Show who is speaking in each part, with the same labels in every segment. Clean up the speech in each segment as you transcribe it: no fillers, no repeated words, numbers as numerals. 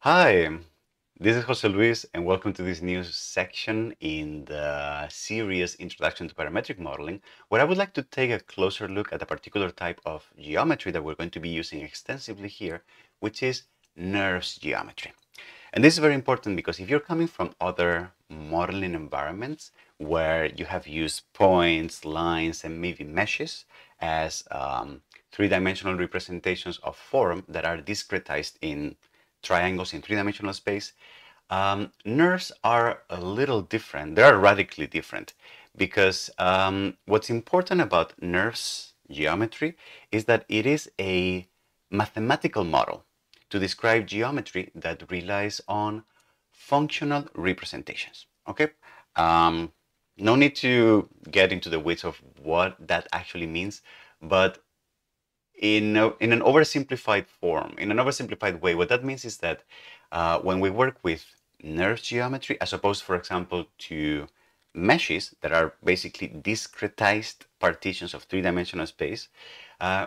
Speaker 1: Hi, this is Jose Luis, and welcome to this new section in the series Introduction to Parametric Modeling, where I would like to take a closer look at a particular type of geometry that we're going to be using extensively here, which is NURBS geometry. And this is very important because if you're coming from other modeling environments where you have used points, lines, and maybe meshes as three-dimensional representations of form that are discretized in triangles in three-dimensional space, NURBS are a little different. They are radically different because what's important about NURBS geometry is that it is a mathematical model to describe geometry that relies on functional representations. Okay, no need to get into the weeds of what that actually means, but in an oversimplified form, in an oversimplified way, what that means is that when we work with NURBS geometry, as opposed, for example, to meshes that are basically discretized partitions of three-dimensional space,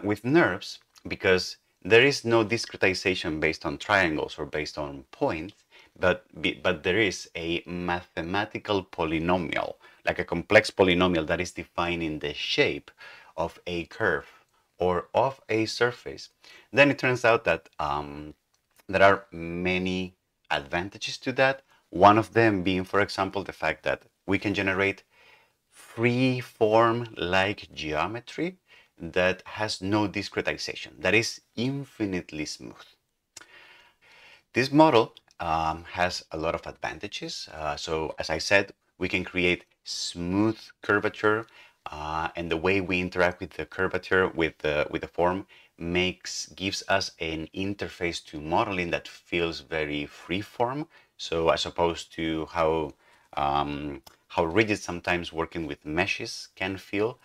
Speaker 1: with NURBS, because there is no discretization based on triangles or based on points, but there is a mathematical polynomial, like a complex polynomial that is defining the shape of a curve or of a surface, then it turns out that there are many advantages to that. One of them being, for example, the fact that we can generate free form like geometry that has no discretization, that is infinitely smooth. This model has a lot of advantages. So as I said, we can create smooth curvature, and the way we interact with the curvature, with the form, gives us an interface to modeling that feels very free form. So as opposed to how rigid sometimes working with meshes can feel,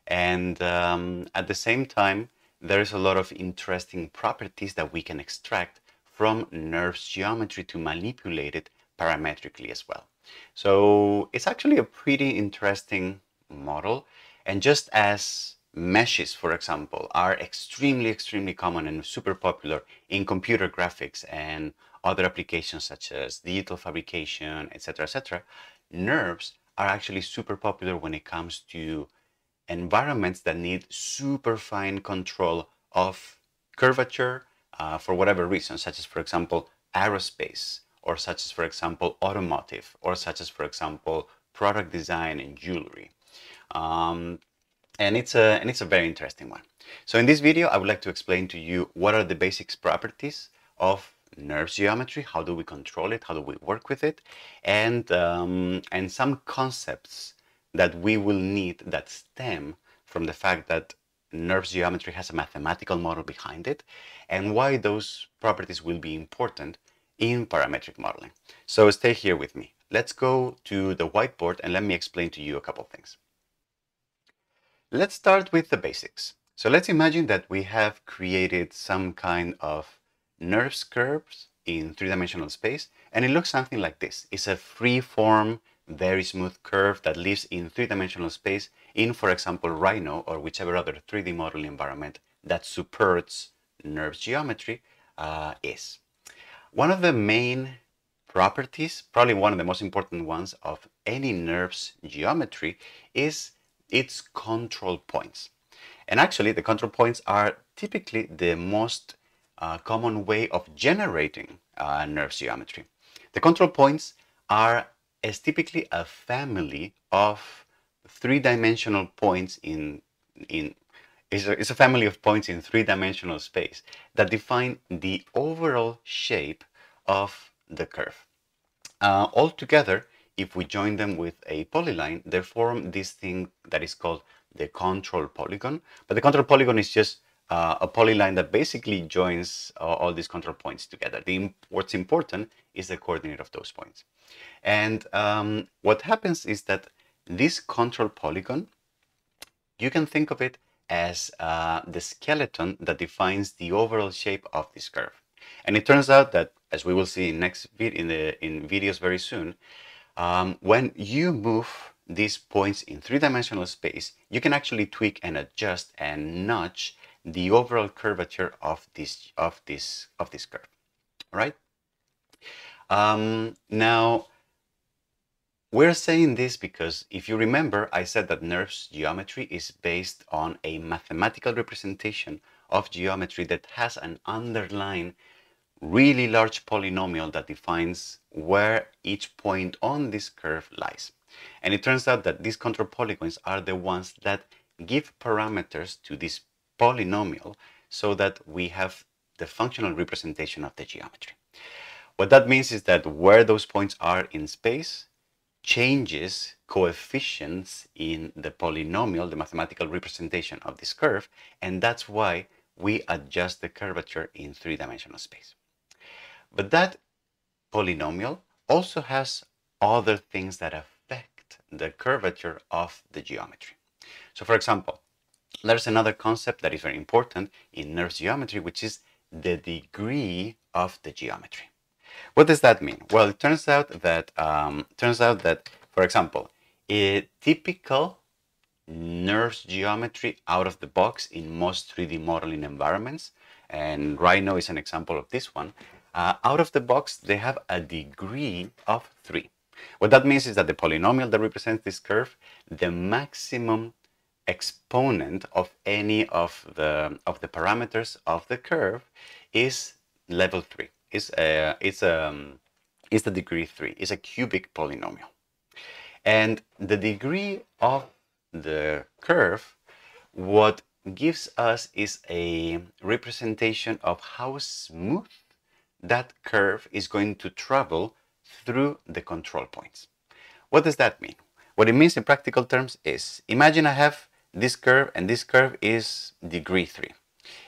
Speaker 1: and at the same time, there is a lot of interesting properties that we can extract from NURBS geometry to manipulate it parametrically as well. So it's actually a pretty interesting model. And just as meshes, for example, are extremely common and super popular in computer graphics and other applications such as digital fabrication, etc., NURBS are actually super popular when it comes to environments that need super fine control of curvature for whatever reason, such as, for example, aerospace, or such as, for example, automotive, or such as, for example, product design and jewelry. And it's a very interesting one. So in this video, I would like to explain to you what are the basic properties of NURBS geometry, how do we control it, how do we work with it, and some concepts that we will need that stem from the fact that NURBS geometry has a mathematical model behind it, and why those properties will be important in parametric modeling. So stay here with me. Let's go to the whiteboard and let me explain to you a couple of things. Let's start with the basics. So let's imagine that we have created some kind of NURBS curves in three-dimensional space, and it looks something like this. It's a free-form, very smooth curve that lives in three-dimensional space in, for example, Rhino or whichever other 3D modeling environment that supports NURBS geometry is. One of the main properties, probably one of the most important ones of any NURBS geometry, is its control points. And actually, the control points are typically the most common way of generating NURBS geometry. The control points is typically a family of three-dimensional points it's a family of points in three-dimensional space that define the overall shape of the curve. Altogether, if we join them with a polyline, they form this thing that is called the control polygon. But the control polygon is just a polyline that basically joins all these control points together. What's important is the coordinate of those points. And what happens is that this control polygon, you can think of it as the skeleton that defines the overall shape of this curve. And it turns out that, as we will see in videos very soon, when you move these points in three-dimensional space, you can actually tweak and adjust and notch the overall curvature of this curve, right? Now, we're saying this because if you remember, I said that NURBS geometry is based on a mathematical representation of geometry that has an underlying really large polynomial that defines where each point on this curve lies. And it turns out that these control polygons are the ones that give parameters to this polynomial so that we have the functional representation of the geometry. What that means is that where those points are in space changes coefficients in the polynomial, the mathematical representation of this curve, and that's why we adjust the curvature in three-dimensional space. But that polynomial also has other things that affect the curvature of the geometry. So for example, there's another concept that is very important in NURBS geometry, which is the degree of the geometry. What does that mean? Well, it turns out that, for example, a typical NURBS geometry out of the box in most 3D modeling environments, and Rhino is an example of this one, out of the box, they have a degree of 3. What that means is that the polynomial that represents this curve, the maximum exponent of any of the parameters of the curve is level 3. It's the degree 3. It's a cubic polynomial. And the degree of the curve, what gives us is a representation of how smooth that curve is going to travel through the control points. What does that mean? What it means in practical terms is, imagine I have this curve and this curve is degree 3.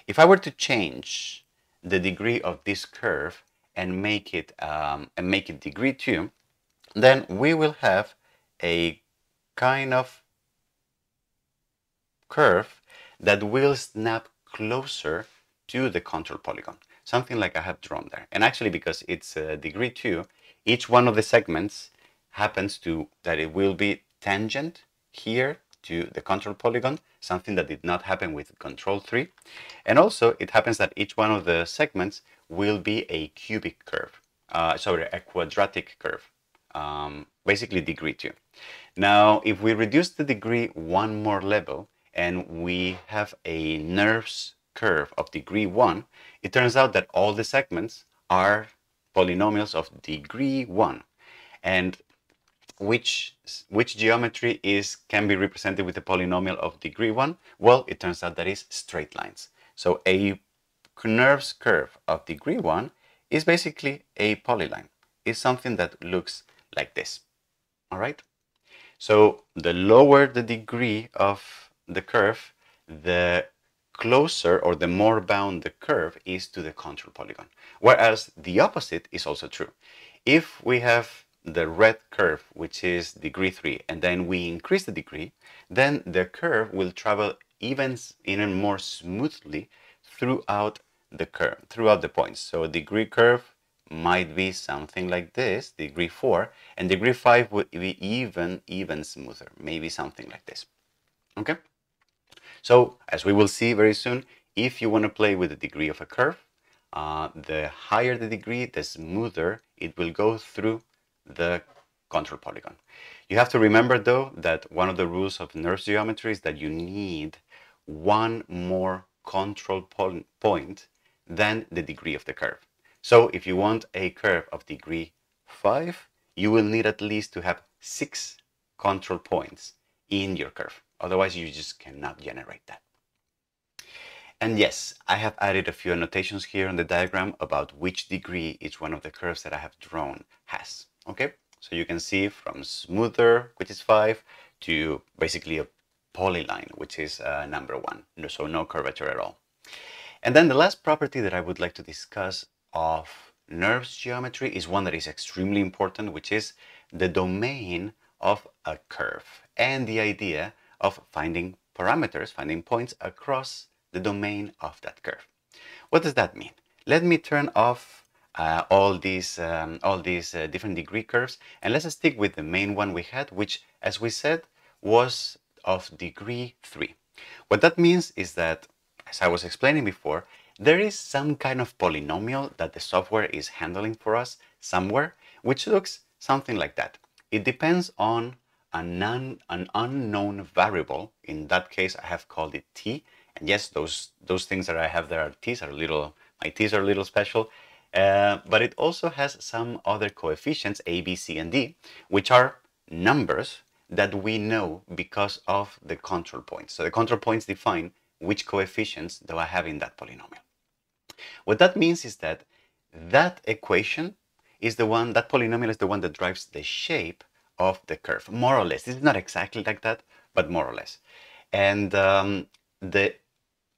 Speaker 1: If I were to change the degree of this curve and make it degree 2, then we will have a kind of curve that will snap closer to the control polygon, something like I have drawn there. And actually, because it's degree 2, each one of the segments happens to that it will be tangent here to the control polygon, something that did not happen with control 3. And also it happens that each one of the segments will be a cubic curve, a quadratic curve, basically degree 2. Now, if we reduce the degree one more level and we have a NURBS curve of degree 1, it turns out that all the segments are polynomials of degree 1. And which geometry can be represented with a polynomial of degree 1? Well, it turns out that is straight lines. So a NURBS curve of degree 1 is basically a polyline. It's something that looks like this. All right? So the lower the degree of the curve, the closer or the more bound the curve is to the control polygon. Whereas the opposite is also true. If we have the red curve, which is degree 3, and then we increase the degree, then the curve will travel even more smoothly throughout the curve, throughout the points. So a degree curve might be something like this, degree 4, and degree 5 would be even smoother, maybe something like this. Okay? So, as we will see very soon, if you want to play with the degree of a curve, the higher the degree, the smoother it will go through the control polygon. You have to remember, though, that one of the rules of NURBS geometry is that you need one more control point than the degree of the curve. So if you want a curve of degree 5, you will need at least to have 6 control points in your curve. Otherwise, you just cannot generate that. And yes, I have added a few annotations here on the diagram about which degree each one of the curves that I have drawn has. Okay, so you can see from smoother, which is 5, to basically a polyline, which is number 1. So no curvature at all. And then the last property that I would like to discuss of NURBS geometry is one that is extremely important, which is the domain of a curve and the idea of finding parameters, finding points across the domain of that curve. What does that mean? Let me turn off all these different degree curves, and let's stick with the main one we had, which, as we said, was of degree 3. What that means is that, as I was explaining before, there is some kind of polynomial that the software is handling for us somewhere, which looks something like that. It depends on an unknown variable. In that case, I have called it t. And yes, those things that I have there are t's, my t's are a little special. But it also has some other coefficients, a, b, c, and d, which are numbers that we know because of the control points. So the control points define which coefficients do I have in that polynomial. What that means is that that equation is the one, that polynomial is the one that drives the shape of the curve, more or less. This is not exactly like that, but more or less. And the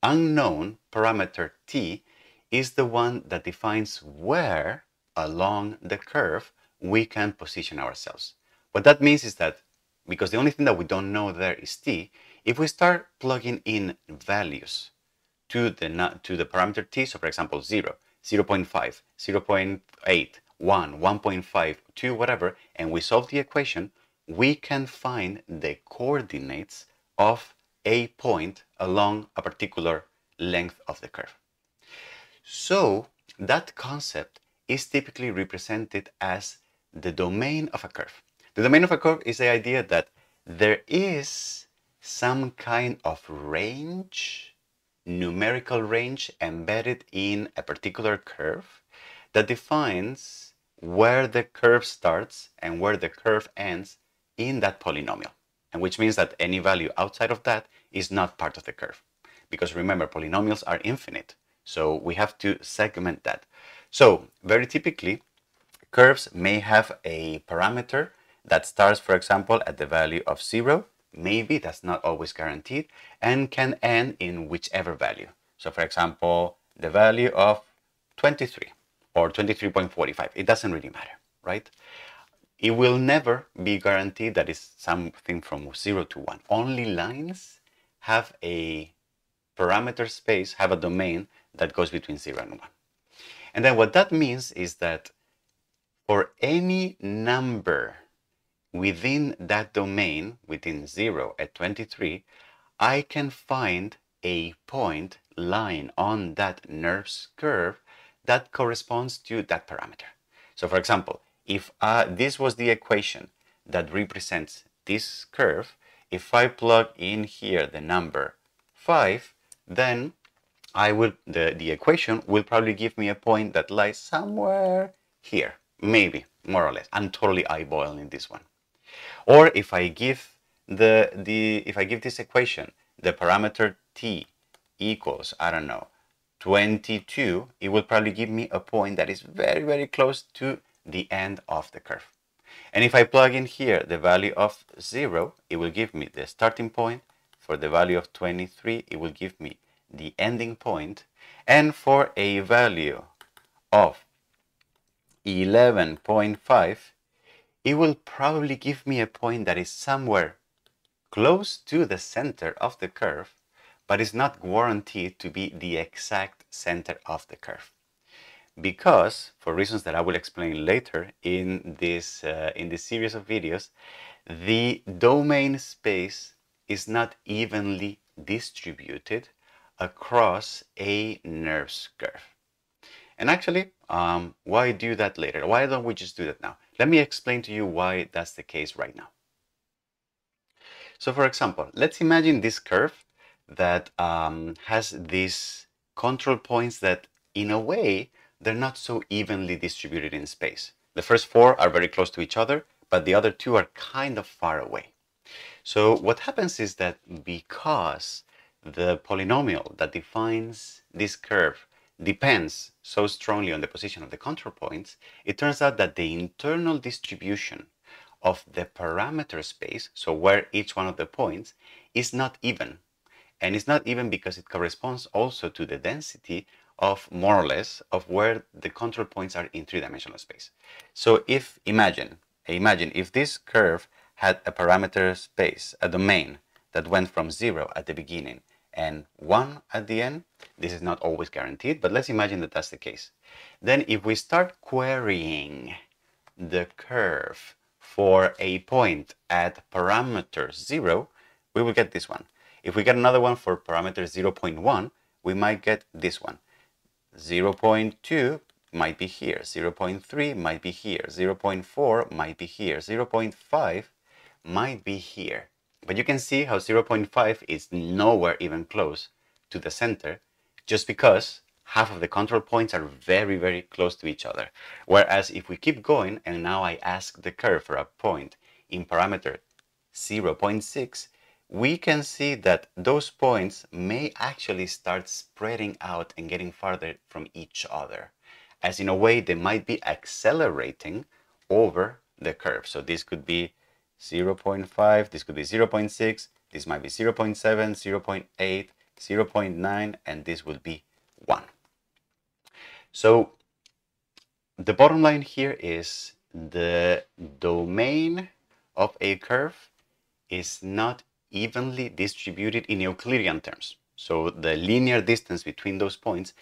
Speaker 1: unknown parameter t is the one that defines where along the curve we can position ourselves. What that means is that, because the only thing that we don't know there is t, if we start plugging in values to the parameter t, so for example 0, 0.5, 0.8, 1, 1.5, 2, whatever, and we solve the equation, we can find the coordinates of a point along a particular length of the curve. So that concept is typically represented as the domain of a curve. The domain of a curve is the idea that there is some kind of range, numerical range embedded in a particular curve that defines where the curve starts and where the curve ends in that polynomial. And which means that any value outside of that is not part of the curve. Because remember, polynomials are infinite. So we have to segment that. So very typically, curves may have a parameter that starts, for example, at the value of 0. Maybe that's not always guaranteed, and can end in whichever value. So for example, the value of 23 or 23.45, it doesn't really matter, right? It will never be guaranteed that it's something from 0 to 1. Only lines have a parameter space, have a domain that goes between 0 and 1. And then what that means is that for any number within that domain, within 0 at 23, I can find a point line on that NURBS curve that corresponds to that parameter. So for example, if this was the equation that represents this curve, if I plug in here the number 5, then the equation will probably give me a point that lies somewhere here, maybe, more or less. I'm totally eyeballing this one. Or if I give this equation the parameter t equals, I don't know, 22, it will probably give me a point that is very, very close to the end of the curve. And if I plug in here the value of 0, it will give me the starting point. For the value of 23, it will give me the ending point. And for a value of 11.5, it will probably give me a point that is somewhere close to the center of the curve, but is not guaranteed to be the exact center of the curve. Because, for reasons that I will explain later in this series of videos, the domain space is not evenly distributed across a NURBS curve. And actually, why do that later? Why don't we just do that now? Let me explain to you why that's the case right now. So for example, let's imagine this curve that has these control points that, in a way, they're not so evenly distributed in space. The first 4 are very close to each other, but the other 2 are kind of far away. So what happens is that because the polynomial that defines this curve depends so strongly on the position of the control points, it turns out that the internal distribution of the parameter space, so where each one of the points, is not even. And it's not even because it corresponds also to the density of, more or less, of where the control points are in three-dimensional space. So if, imagine if this curve had a parameter space, a domain that went from 0 at the beginning and 1 at the end, this is not always guaranteed, but let's imagine that that's the case. Then if we start querying the curve for a point at parameter 0, we will get this one. If we get another one for parameter 0.1, we might get this one. 0.2 might be here, 0.3 might be here, 0.4 might be here, 0.5 might be here. But you can see how 0.5 is nowhere even close to the center, just because half of the control points are very, very close to each other. Whereas if we keep going, and now I ask the curve for a point in parameter 0.6, we can see that those points may actually start spreading out and getting farther from each other, as in a way they might be accelerating over the curve. So this could be 0.5, this could be 0.6, this might be 0.7, 0.8, 0.9, and this will be 1. So the bottom line here is the domain of a curve is not evenly distributed in Euclidean terms. So the linear distance between those points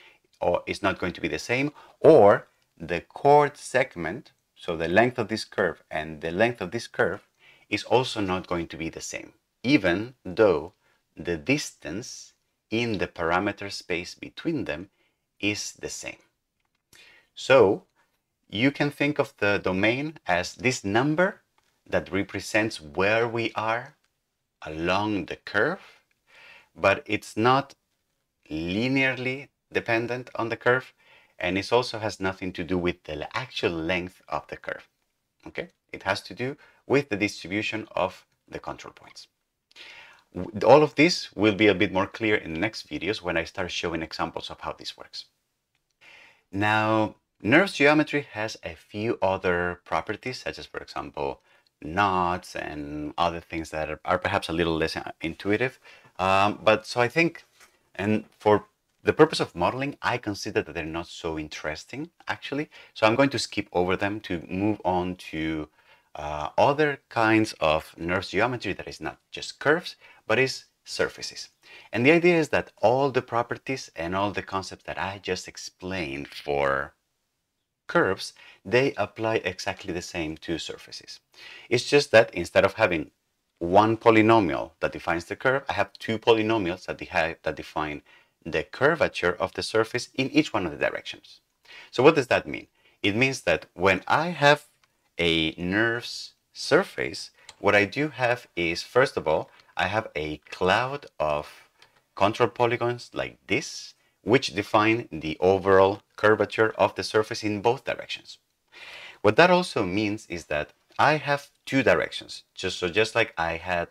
Speaker 1: is not going to be the same, or the chord segment, so the length of this curve and the length of this curve, is also not going to be the same, even though the distance in the parameter space between them is the same. So you can think of the domain as this number that represents where we are along the curve, but it's not linearly dependent on the curve, and it also has nothing to do with the actual length of the curve. Okay, it has to do with the distribution of the control points. All of this will be a bit more clear in the next videos when I start showing examples of how this works. Now, NURBS geometry has a few other properties, such as, for example, knots and other things that are perhaps a little less intuitive. But so I think, and for the purpose of modeling, I consider that they're not so interesting, actually. So I'm going to skip over them to move on to other kinds of NURBS geometry that is not just curves, but is surfaces. And the idea is that all the properties and all the concepts that I just explained for curves, they apply exactly the same to surfaces. It's just that instead of having one polynomial that defines the curve, I have two polynomials that define the curvature of the surface in each one of the directions. So what does that mean? It means that when I have a NURBS surface, what I do have is, first of all, I have a cloud of control polygons like this, which define the overall curvature of the surface in both directions. What that also means is that I have two directions. Just like I had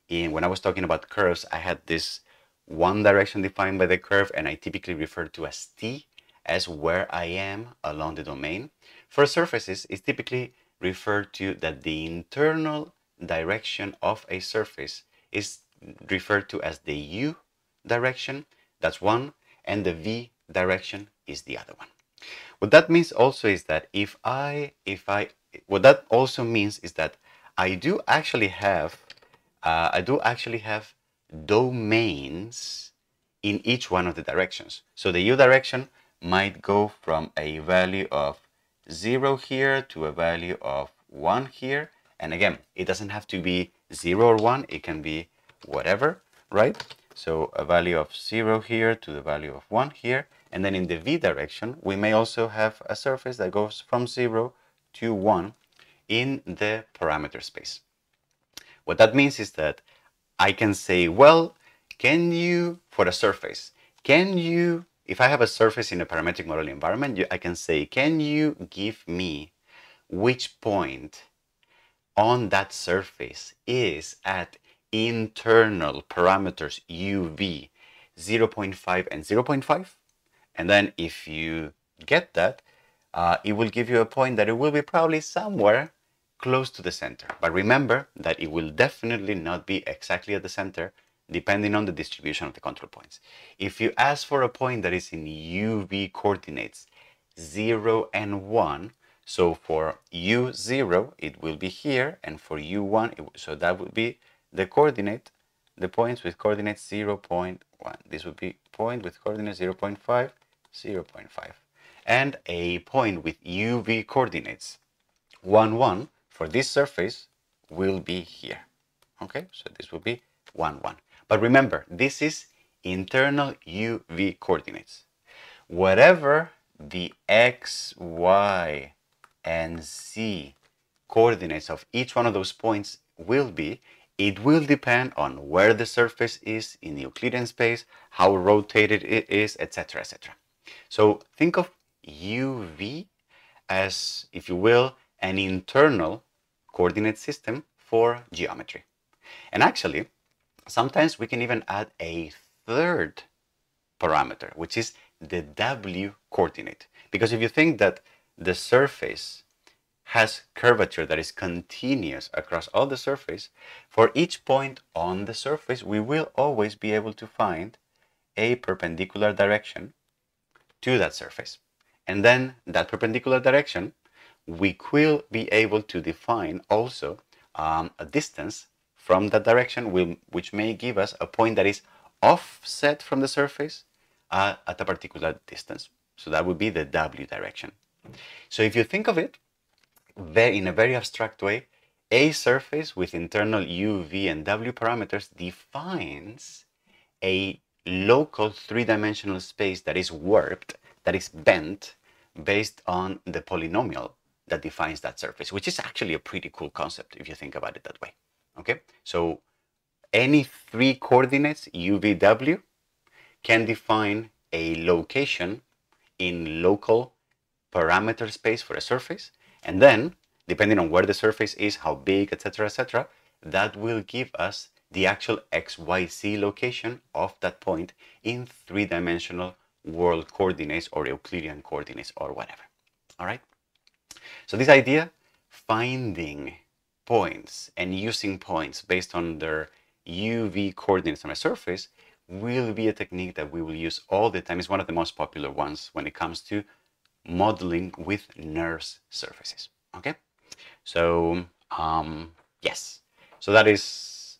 Speaker 1: when I was talking about curves, I had this one direction defined by the curve, and I typically refer to as t as where I am along the domain. For surfaces, it's typically referred to that the internal direction of a surface is referred to as the u direction, that's one, and the v direction is the other one. What that means also is that what that also means is that I do actually have domains in each one of the directions. So the u direction might go from a value of 0 here to a value of 1 here. And again, it doesn't have to be 0 or 1, it can be whatever, right? So a value of 0 here to the value of 1 here. And then in the v direction, we may also have a surface that goes from 0 to 1 in the parameter space. What that means is that I can say, well, for a surface, if I have a surface in a parametric model environment, I can say, can you give me which point on that surface is at internal parameters uv 0.5 and 0.5? And then if you get that, it will give you a point that it will be probably somewhere close to the center. But remember that it will definitely not be exactly at the center, depending on the distribution of the control points. If you ask for a point that is in uv coordinates 0 and 1, so for u0 it will be here, and for u1, so that would be the points with coordinates 0.1. This would be point with coordinates 0.5, 0.5. And a point with uv coordinates 1, 1 for this surface will be here. Okay, so this will be 1, 1. But remember, this is internal uv coordinates. whatever the x, y, and z coordinates of each one of those points will be, it will depend on where the surface is in the Euclidean space, how rotated it is, etc., etc. So think of UV as, if you will, an internal coordinate system for geometry. And actually, sometimes we can even add a third parameter, which is the W coordinate. Because if you think that the surface has curvature that is continuous across all the surface, for each point on the surface, we will always be able to find a perpendicular direction to that surface. And then that perpendicular direction, we will be able to define also a distance from that direction, which may give us a point that is offset from the surface at a particular distance. So that would be the W direction. So if you think of it in a very abstract way, a surface with internal U, V, and W parameters defines a local three-dimensional space that is warped, that is bent, based on the polynomial that defines that surface, which is actually a pretty cool concept if you think about it that way. Okay, so any three coordinates, U, V, W, can define a location in local parameter space for a surface, and then depending on where the surface is, how big, etc., etc., that will give us the actual XYZ location of that point in three-dimensional world coordinates or Euclidean coordinates or whatever. All right. So this idea, finding points and using points based on their UV coordinates on a surface, will be a technique that we will use all the time. It's one of the most popular ones when it comes to modeling with NURBS surfaces. Okay. So yes. So that is,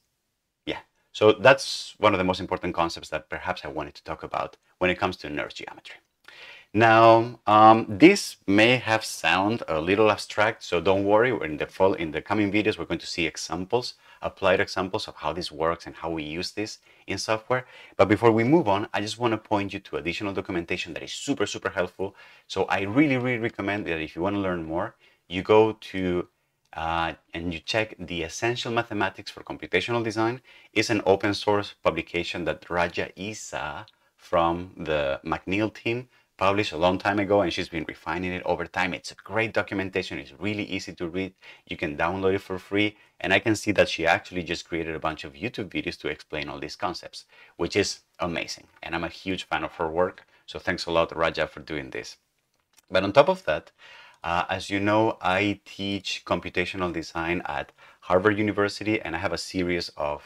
Speaker 1: yeah. So that's one of the most important concepts that perhaps I wanted to talk about when it comes to NURBS geometry. Now, this may have sound a little abstract, so don't worry. In the coming videos, we're going to see examples, applied examples of how this works and how we use this in software. But before we move on, I just want to point you to additional documentation that is super, super helpful. So I really, really recommend that if you want to learn more, you go to and you check the Essential Mathematics for Computational Design. It's an open source publication that Raja Isa from the McNeil team published a long time ago, and she's been refining it over time. It's a great documentation. It's really easy to read. You can download it for free. And I can see that she actually just created a bunch of YouTube videos to explain all these concepts, which is amazing. And I'm a huge fan of her work. So thanks a lot, Raja, for doing this. But on top of that, as you know, I teach computational design at Harvard University, and I have a series of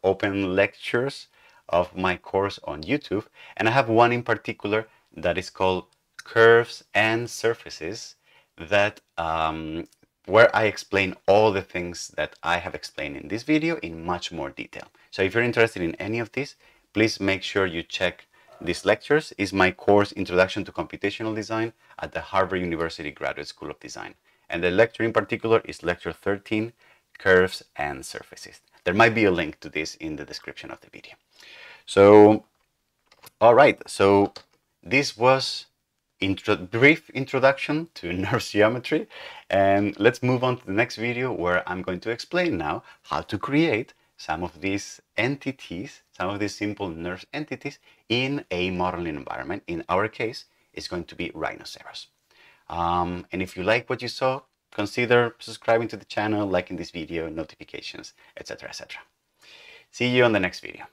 Speaker 1: open lectures of my course on YouTube, and I have one in particular that is called Curves and Surfaces, that where I explain all the things that I have explained in this video in much more detail. So if you're interested in any of this, please make sure you check these lectures. Is my course Introduction to Computational Design at the Harvard University Graduate School of Design. And the lecture in particular is lecture 13, Curves and Surfaces. There might be a link to this in the description of the video. So, all right, so this was brief introduction to NURBS geometry, and let's move on to the next video where I'm going to explain now how to create some of these entities, some of these simple NURBS entities in a modeling environment. In our case, it's going to be rhinoceros. And if you like what you saw, consider subscribing to the channel, liking this video, notifications, etc., etc. See you on the next video.